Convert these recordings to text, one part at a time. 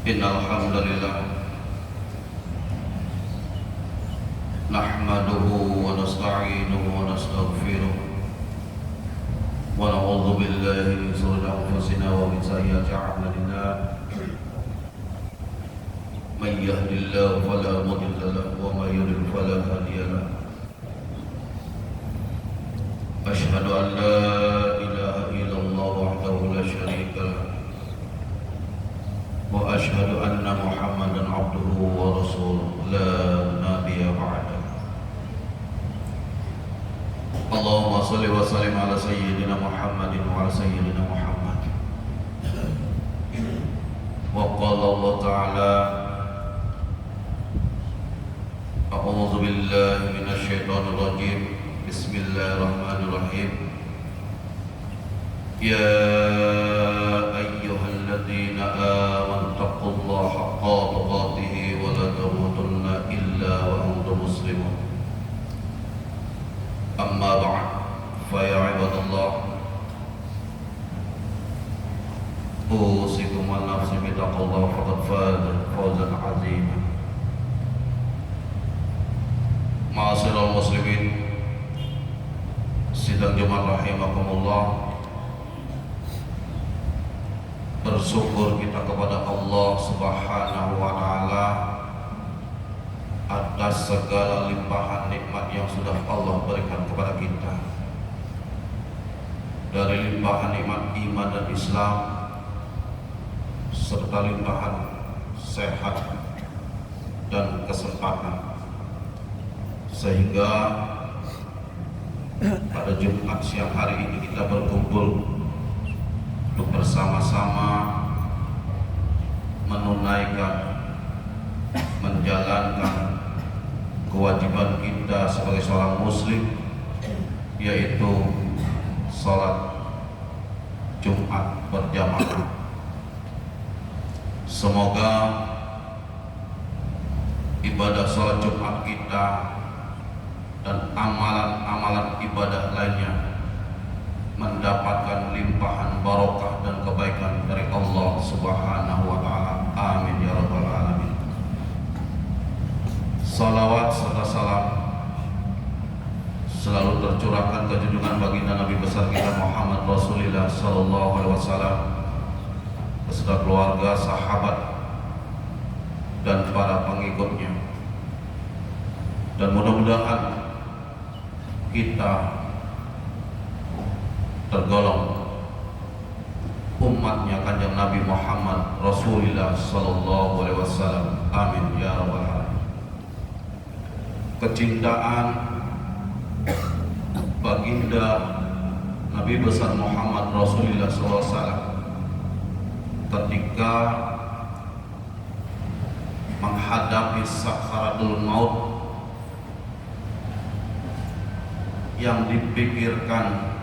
Innal hamdalillah nahmaduhu wa nasta'inuhu wa nastaghfiruh wa na'udzu billahi min shururi anfusina wa min sayyiati a'malina. Man yahdihillahu fala mudilla lahu wa man yudlil fala hadiya lahu. Asyhadu an la ilaha illallah wahdahu la syarika lahu wa asyhadu anna Muhammadan abduhu wa rasuluhu la nabiyya ba'da. Allahumma shalli wa sallim ala sayyidina Muhammadin wa ala sayyidina Muhammad. Wa qala Allah ta'ala a'udzu billahi minasy syaithanir rajim. Bismillahirrahmanirrahim. Ya ayyuhalladzina amanu taqullaha haqqa tuqatih wa la tamutunna illa wa antum muslimun. Amma ba'd, fa ya ibadallah, usikum wa nafsi bi taqwallah faqad faza fawzan 'azima. Ma'asyiral muslimin, sidang jemaah rahimakumullah, bersyukur kita kepada Allah Subhanahu wa taala atas segala limpahan nikmat yang sudah Allah berikan kepada kita. Dari limpahan nikmat iman dan Islam serta limpahan sehat dan kesempatan, sehingga pada Jumat siang hari ini kita berkumpul untuk bersama-sama menunaikan, menjalankan kewajiban kita sebagai seorang muslim, yaitu sholat Jumat berjamaah. Semoga ibadah sholat Jumat kita dan amalan-amalan ibadah lainnya mendapatkan limpahan barokah dan kebaikan dari Allah Subhanahu wa taala. Amin ya rabbal alamin. Salawat serta salam selalu tercurahkan ke junjungan baginda Nabi besar kita Muhammad Rasulullah sallallahu alaihi wasallam beserta keluarga, sahabat dan para pengikutnya. Dan mudah-mudahan kita tergolong umatnya Kanjeng Nabi Muhammad Rasulullah sallallahu alaihi wasallam. Amin ya rabbal alamin. Kecintaan baginda Nabi besar Muhammad Rasulullah sallallahu alaihi wasallam ketika menghadapi sakaratul maut yang dipikirkan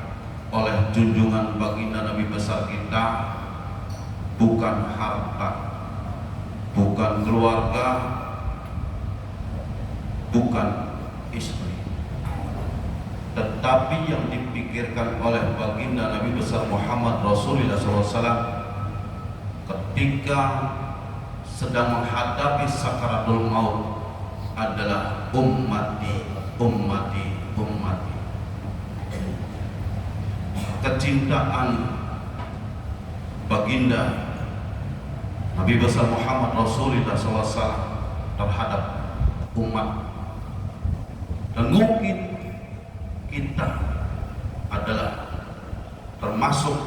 oleh junjungan baginda Nabi besar kita bukan harta, bukan keluarga, bukan istri, tetapi yang dipikirkan oleh baginda Nabi besar Muhammad Rasulullah SAW ketika sedang menghadapi sakaratul maut adalah ummati, ummati, ummati. Kecintaan baginda Nabi besar Muhammad Rasulullah SAW terhadap umat, dan mungkin kita adalah termasuk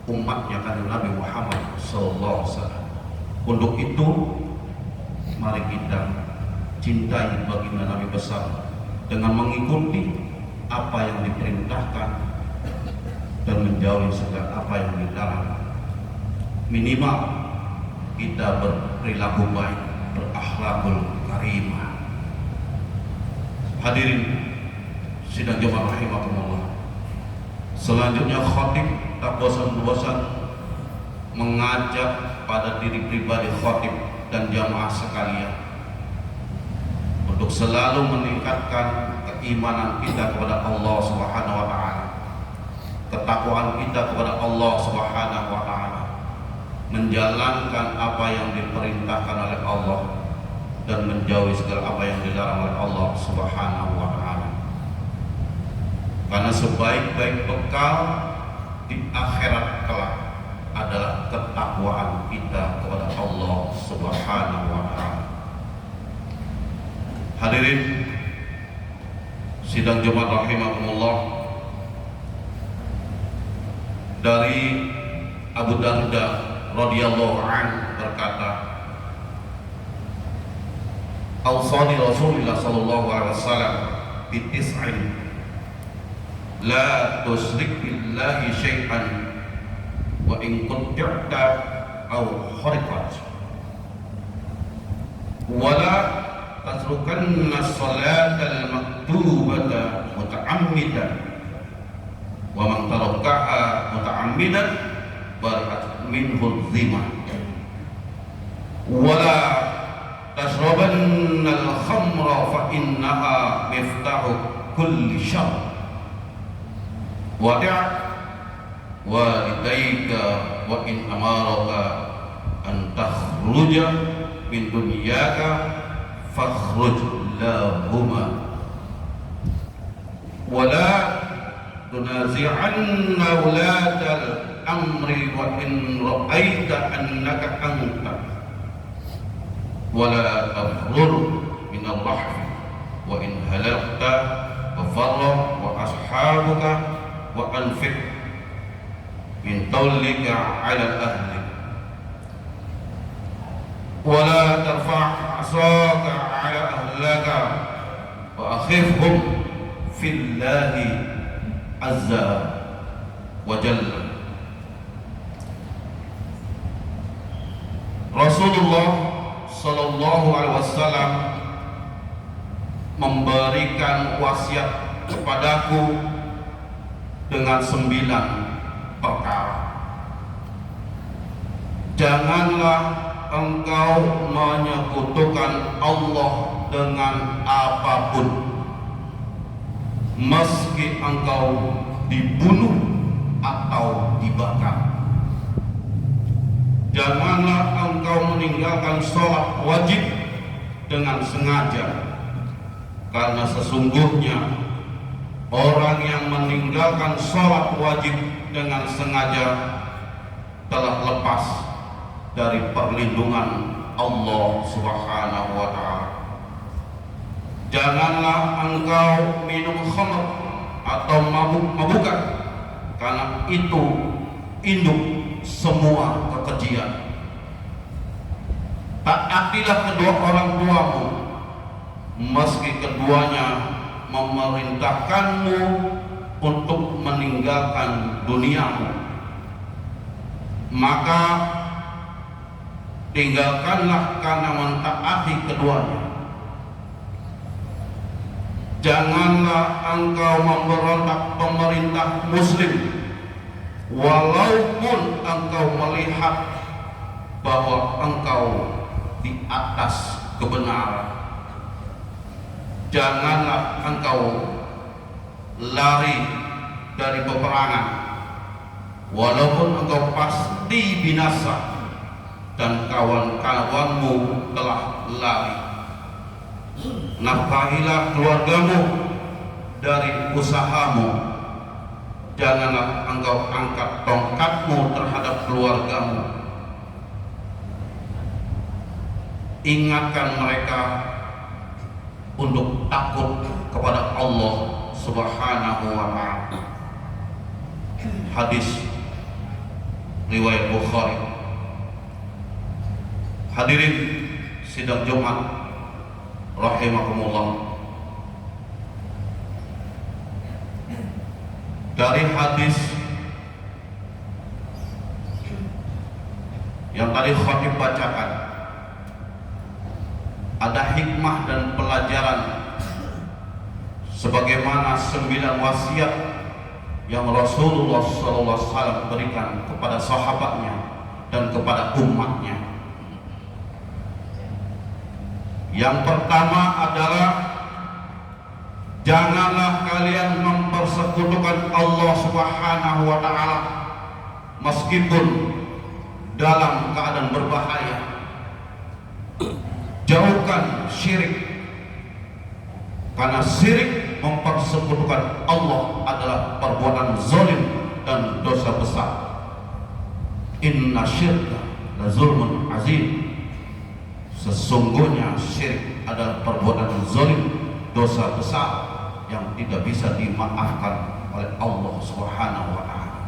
umatnya kan Nabi Muhammad SAW. Untuk itu mari kita cintai baginda Nabi besar dengan mengikuti apa yang diperintahkan dan menjauhi segala apa yang dilarang. Minimal kita berperilaku baik, berakhlakul karimah. Hadirin sidang jemaah rahimakumullah, selanjutnya khatib tak bosan-bosan mengajak pada diri pribadi khatib dan jamaah sekalian untuk selalu meningkatkan keimanan kita kepada Allah Subhanahu wa taala, ketakwaan kita kepada Allah Subhanahu wa taala, menjalankan apa yang diperintahkan oleh Allah dan menjauhi segala apa yang dilarang oleh Allah Subhanahu wa taala. Karena sebaik-baik bekal di akhirat kelak adalah ketakwaan kita kepada Allah Subhanahu wa taala. Hadirin sidang Jumat rahimakumullah, dari Abu Darda radhiyallahu anhu berkata, "Awsani Rasulullah sallallahu alaihi wasallam bi tis'in la tusyrik billahi syai'an wa in qut'ta aw hariqat wa la tasrukanna as-salata al-maktubata muta'ammidan wa man tarakaha muta'ammidan bari'at minhu dhimah wa la tashrabanna al-khamra fa innaha miftahu kulli syarr wadi' walidayka wa in amaraka an takhruja min dunyaka fakhruj lahuma wa la tunazi'anna wulatal amri wa in ra'aita annaka anta wa la tafrur min al-rahfi wa in halakta fafarra wa ashabuka wa anfiq min tawlika ala ahli wa la tarfa' asaka ala ahlaka wa akhifhum fillahi azza wa jalla." Rasulullah sallallahu alaihi wasallam memberikan wasiat kepadaku dengan 9 perkara. Janganlah engkau menyekutukan Allah dengan apapun, meski engkau dibunuh atau dibakar. Janganlah engkau meninggalkan sholat wajib dengan sengaja, karena sesungguhnya orang yang meninggalkan sholat wajib dengan sengaja telah lepas dari perlindungan Allah Subhanahu wa ta'ala. Janganlah engkau minum khamr atau mabuk-mabukan, karena itu induk semua kekejian. Taatilah kedua orang tuamu, meski keduanya memerintahkanmu untuk meninggalkan duniamu, maka tinggalkanlah karena mentaati keduanya. Janganlah engkau memberontak pemerintah muslim walaupun engkau melihat bahwa engkau di atas kebenaran. Janganlah engkau lari dari peperangan walaupun engkau pasti binasa dan kawan-kawanmu telah lari. Nafkahilah keluargamu dari usahamu. Janganlah engkau angkat tongkatmu terhadap keluargamu. Ingatkan mereka untuk takut kepada Allah Subhanahu wa ta'ala. Hadis riwayat Bukhari. Hadirin sidang Jumat rahimakumullah, dari hadis yang tadi khatib bacakan ada hikmah dan pelajaran sebagaimana 9 wasiat yang Rasulullah SAW berikan kepada sahabatnya dan kepada umatnya. Yang pertama adalah janganlah kalian mempersekutukan Allah Subhanahu wa ta'ala meskipun dalam keadaan berbahaya. Jauhkan syirik, karena syirik mempersekutukan Allah adalah perbuatan zalim dan dosa besar. Inna syirka la zulmun azim. Sesungguhnya syirik adalah perbuatan zalim, dosa besar yang tidak bisa dimaafkan oleh Allah Subhanahu wa taala.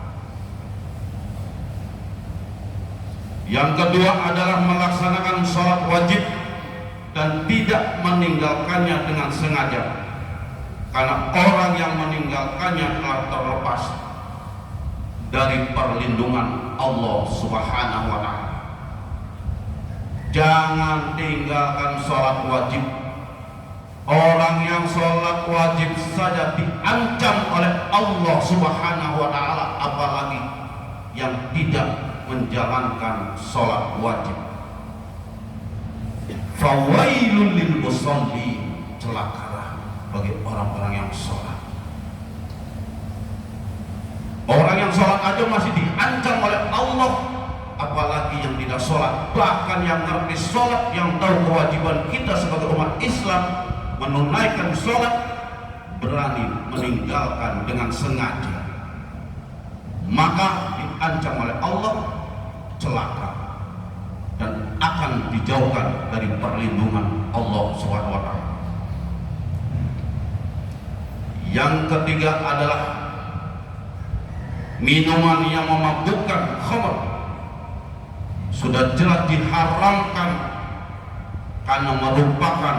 Yang kedua adalah melaksanakan sholat wajib dan tidak meninggalkannya dengan sengaja, karena orang yang meninggalkannya telah terlepas dari perlindungan Allah Subhanahu wa taala. Jangan tinggalkan sholat wajib. Orang yang sholat wajib saja diancam oleh Allah Subhanahu wa taala, apalagi yang tidak menjalankan sholat wajib. Fawailul lil musalli, celakalah bagi orang-orang yang sholat. Orang yang sholat aja masih diancam oleh Allah, apalagi yang tidak sholat. Bahkan yang ngerti sholat, yang tahu kewajiban kita sebagai umat Islam menunaikan sholat, berani meninggalkan dengan sengaja, maka diancam oleh Allah celaka dan akan dijauhkan dari perlindungan Allah SWT. Yang ketiga adalah minuman yang memabukkan, khamr. Sudah jelas diharamkan karena merupakan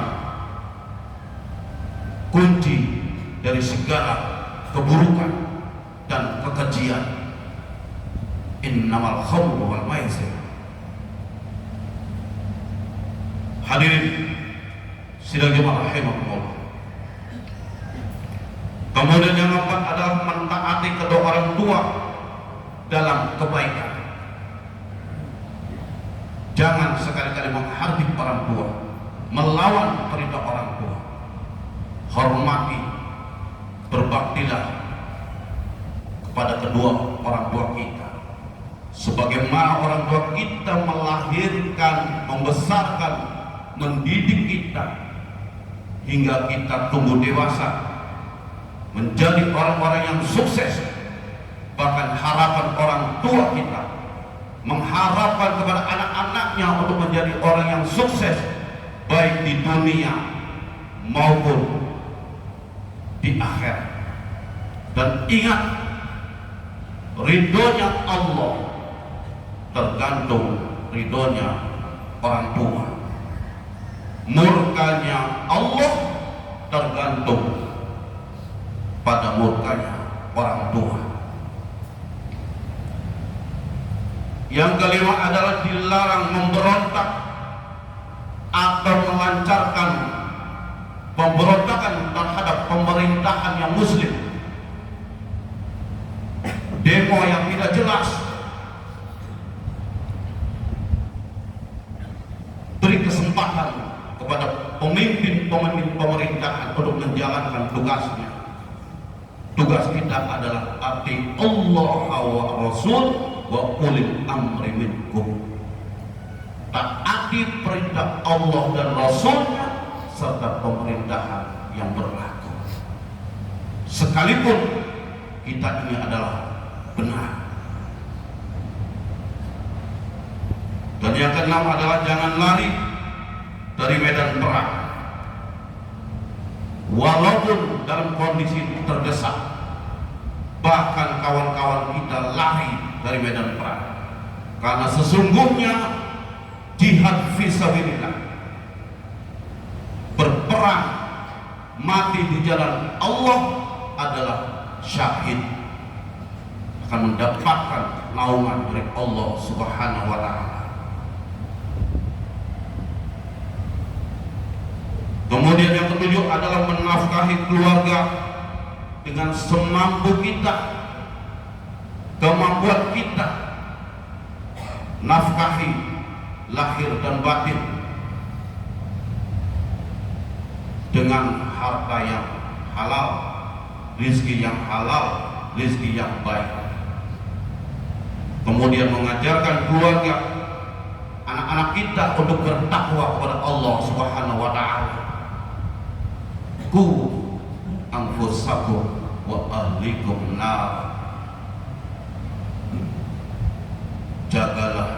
kunci dari segala keburukan dan kekejian. Innamal khamru wal maisir. Hadirin sidang jemaah rahimakumullah. Kemudian yang keempat adalah mentaati kedua orang tua dalam kebaikan. Jangan sekali-kali menghardik orang tua, melawan perintah orang tua. Hormati, berbaktilah kepada kedua orang tua kita, sebagaimana orang tua kita melahirkan, membesarkan, mendidik kita hingga kita tumbuh dewasa menjadi orang-orang yang sukses. Bahkan harapan orang tua kita mengharapkan kepada anak-anaknya untuk menjadi orang yang sukses, baik di dunia maupun di akhirat. Dan ingat, ridhonya Allah tergantung ridhonya orang tua, murkanya Allah tergantung pada murkanya orang tua. Yang kelima adalah dilarang memberontak atau melancarkan pemberontakan terhadap pemerintahan yang muslim. Demo yang tidak jelas, beri kesempatan kepada pemimpin pemerintahan untuk menjalankan tugasnya. Tugas kita adalah ati Allah wa Rasul wa ulil amri minkum. Taati perintah Allah dan Rasulnya serta pemerintahan yang berlaku, sekalipun kita ini adalah benar. Dan yang keenam adalah jangan lari dari medan perang, walaupun dalam kondisi terdesak. Bahkan kawan-kawan kita lari dari medan perang, karena sesungguhnya jihad fisabilillah, berperang mati di jalan Allah adalah syahid, akan mendapatkan naungan dari Allah Subhanahu wa taala. Kemudian yang ketujuh adalah menafkahi keluarga dengan semampu kita, kemampuan kita. Nafkahi lahir dan batin dengan harta yang halal, rizki yang halal, rizki yang baik. kemudian mengajarkan keluarga, anak-anak kita untuk bertakwa kepada Allah Subhanahu wa taala. Ku anfusakum wa ahlikum nar. Jagalah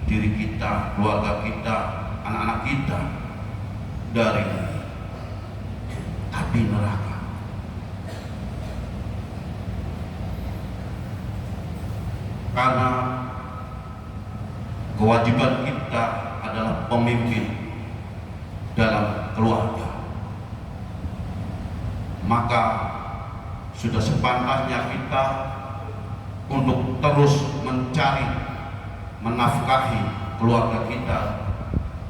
diri kita, keluarga kita, anak-anak kita dari api neraka. Karena kewajiban kita adalah pemimpin dalam keluarga, maka sudah sepantasnya kita untuk terus mencari, menafkahi keluarga kita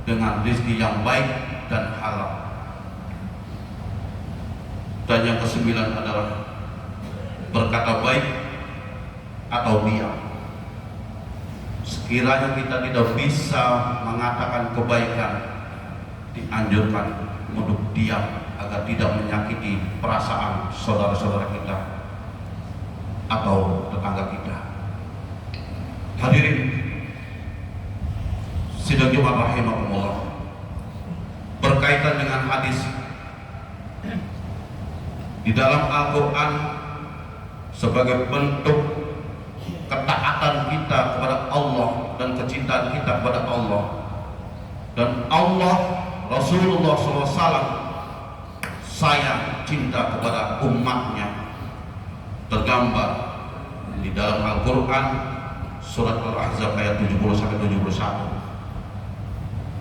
dengan rezeki yang baik dan halal. Dan yang kesembilan adalah berkata baik atau diam. Sekiranya kita tidak bisa mengatakan kebaikan, dianjurkan untuk diam agar tidak menyakiti perasaan saudara-saudara kita atau tetangga kita. Hadirin sidang Jumat rahimakumullah, berkaitan dengan hadis di dalam Al-Quran sebagai bentuk ketaatan kita kepada Allah dan kecintaan kita kepada Allah, dan Allah Rasulullah SAW sayang cinta kepada umatnya, tergambar di dalam Al-Quran surat Al-Ahzab ayat 70-71.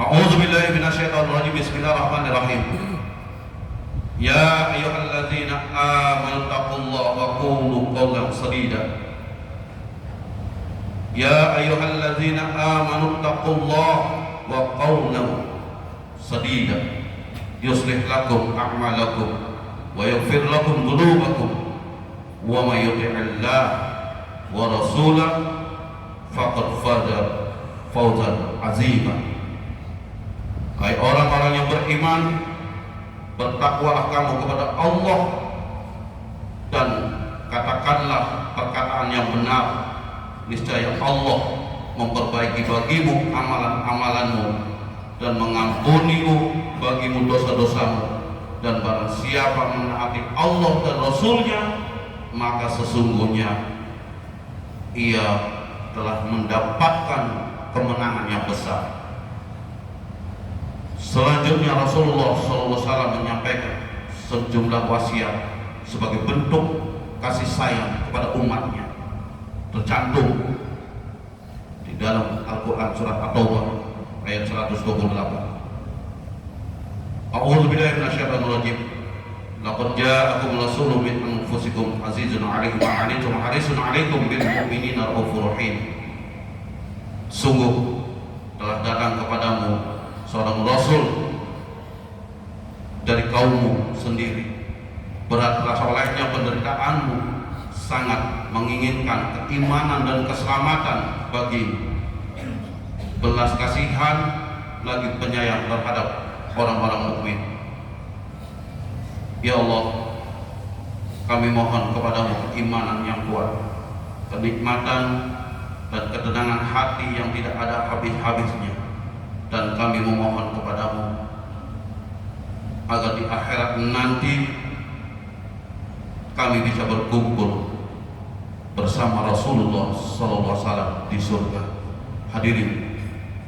A'udzubillahi minasyaitonirrajim. Bismillahirrahmanirrahim. Ya ayyuhalladzina amanu taqullaha wa qulu qawlan sadida. Ya ayyuhalladzina amanu taqullaha wa qawlan sadida. Yuslih lakum a'malakum wa yaghfir lakum dhunubakum wa may yuti'illah wa rasulahu faqad faza fawzan 'azima. Hai orang-orang yang beriman, bertakwalah kamu kepada Allah dan katakanlah perkataan yang benar. Niscaya Allah memperbaiki bagimu amalan-amalanmu dan mengampunimu bagimu dosa-dosamu. Dan barang siapa menaati Allah dan Rasulnya, maka sesungguhnya ia telah mendapatkan kemenangan yang besar. Selanjutnya Rasulullah SAW menyampaikan sejumlah wasiat sebagai bentuk kasih sayang kepada umatnya, tercantum di dalam Al-Quran surat At-Taubah ayat 128. A'udzubillahi minasyaitonirrajim. Laqad ja'akum rasulun min anfusikum azizun 'alaihi ma 'anittum harisun 'alaikum bil mu'minina raufur rahim. Sungguh telah datang kepadamu seorang rasul dari kaummu sendiri, berat olehnya penderitaanmu, sangat menginginkan keimanan dan keselamatan bagimu, belas kasihan lagi penyayang terhadap orang-orang mukmin. Ya Allah, kami mohon kepadamu keimanan yang kuat, kenikmatan dan ketenangan hati yang tidak ada habis-habisnya, dan kami memohon kepadamu agar di akhirat nanti kami bisa berkumpul bersama Rasulullah SAW di surga. Hadirin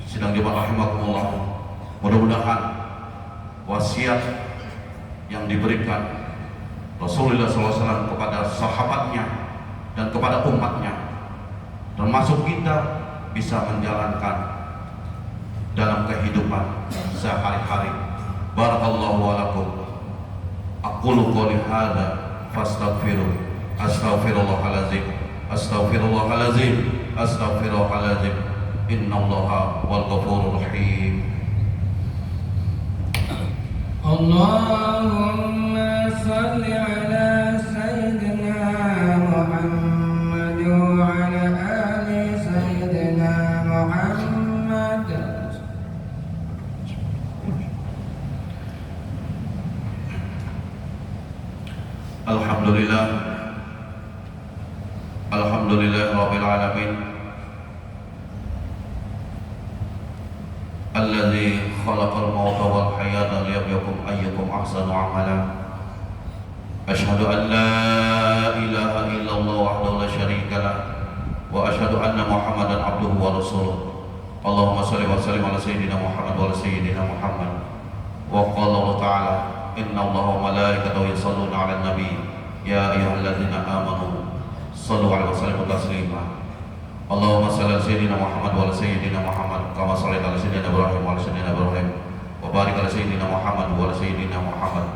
sidang Jumat rahimakumullah, mudah-mudahan wasiat yang diberikan Rasulullah SAW kepada sahabatnya dan kepada umatnya, termasuk kita, bisa menjalankan dalam kehidupan sehari-hari. Barakallahu wa lakum. Aqulu qouli hadza fastaghfiru. Astaghfirullahalazim. Astaghfirullahalazim. Astaghfirullahalazim. Innallaha wal ghafurur rahim. Allahumma salli ala sayyidina Muhammad wa ala ali sayyidina Muhammad. Alhamdulillah, alhamdulillah rabbil alamin. العالمين الذي خلق الموت والحياة ليبلوكم أيكم أحسن عملا أشهد أن لا إله إلا الله وحده لا شريك له وأشهد أن محمدا عبده ورسوله اللهم صل وسلم على سيدنا محمد وعلى سيدنا محمد وقال الله تعالى إن الله وملائكته يصلون على النبي يا أيها الذين آمنوا صلوا عليه وسلموا تسليما اللهم صل على سيدنا محمد وعلى سيدنا محمد كما صليت على سيدنا إبراهيم وعلى سيدنا إبراهيم وبارك على سيدنا محمد وعلى سيدنا محمد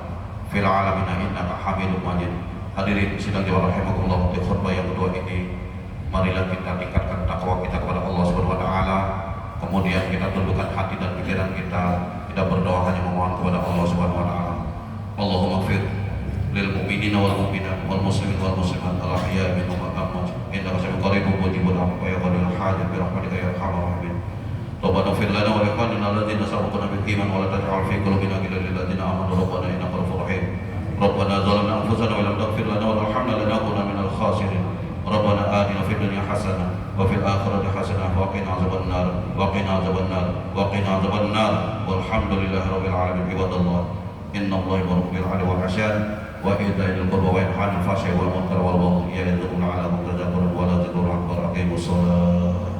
fil alamin innaka hamidum majid. Hadirin sidang jemaah rahimakumullah, di khutbah yang kedua ini marilah kita tingkatkan takwa kita kepada Allah Subhanahu wa taala. Kemudian kita tundukkan hati dan pikiran kita berdoa hanya memohon kepada Allah Subhanahu wa taala. Allahumma ighfir lil mu'minina wal mu'minat wal muslimin wal muslimat al ahya'i minhum wal amwat innaka sami'un qaribun mujibul du'a wa yaqbalul hajat bi rahmatika ya arhamar rahimin. Rabbana ighfir lana wa li ikhwanina alladziina sabaquna bil iman wa la taj'al fi qulubina ghillan lil ladziina amanu rabbana innaka ghafurur rahim. Rabbana zalamna anfusana wa lam taghfir lana wa tarhamna lanakunanna minal khasirin. Rabbana atina fid dunya hasanah wa fil akhirati hasanah wa qina adzabannar wa qina adzabannar wa qina adzabannar walhamdulillahi rabbil alamin. Ibadallah innallaha ya'muru bil 'adli wal ihsan wa itaa'il qurba wa yanha 'anil fahsya'i wal munkari wal baghi ya'idukum la'allakum tadhakkarun wa la tadhkurun aqimus shalah.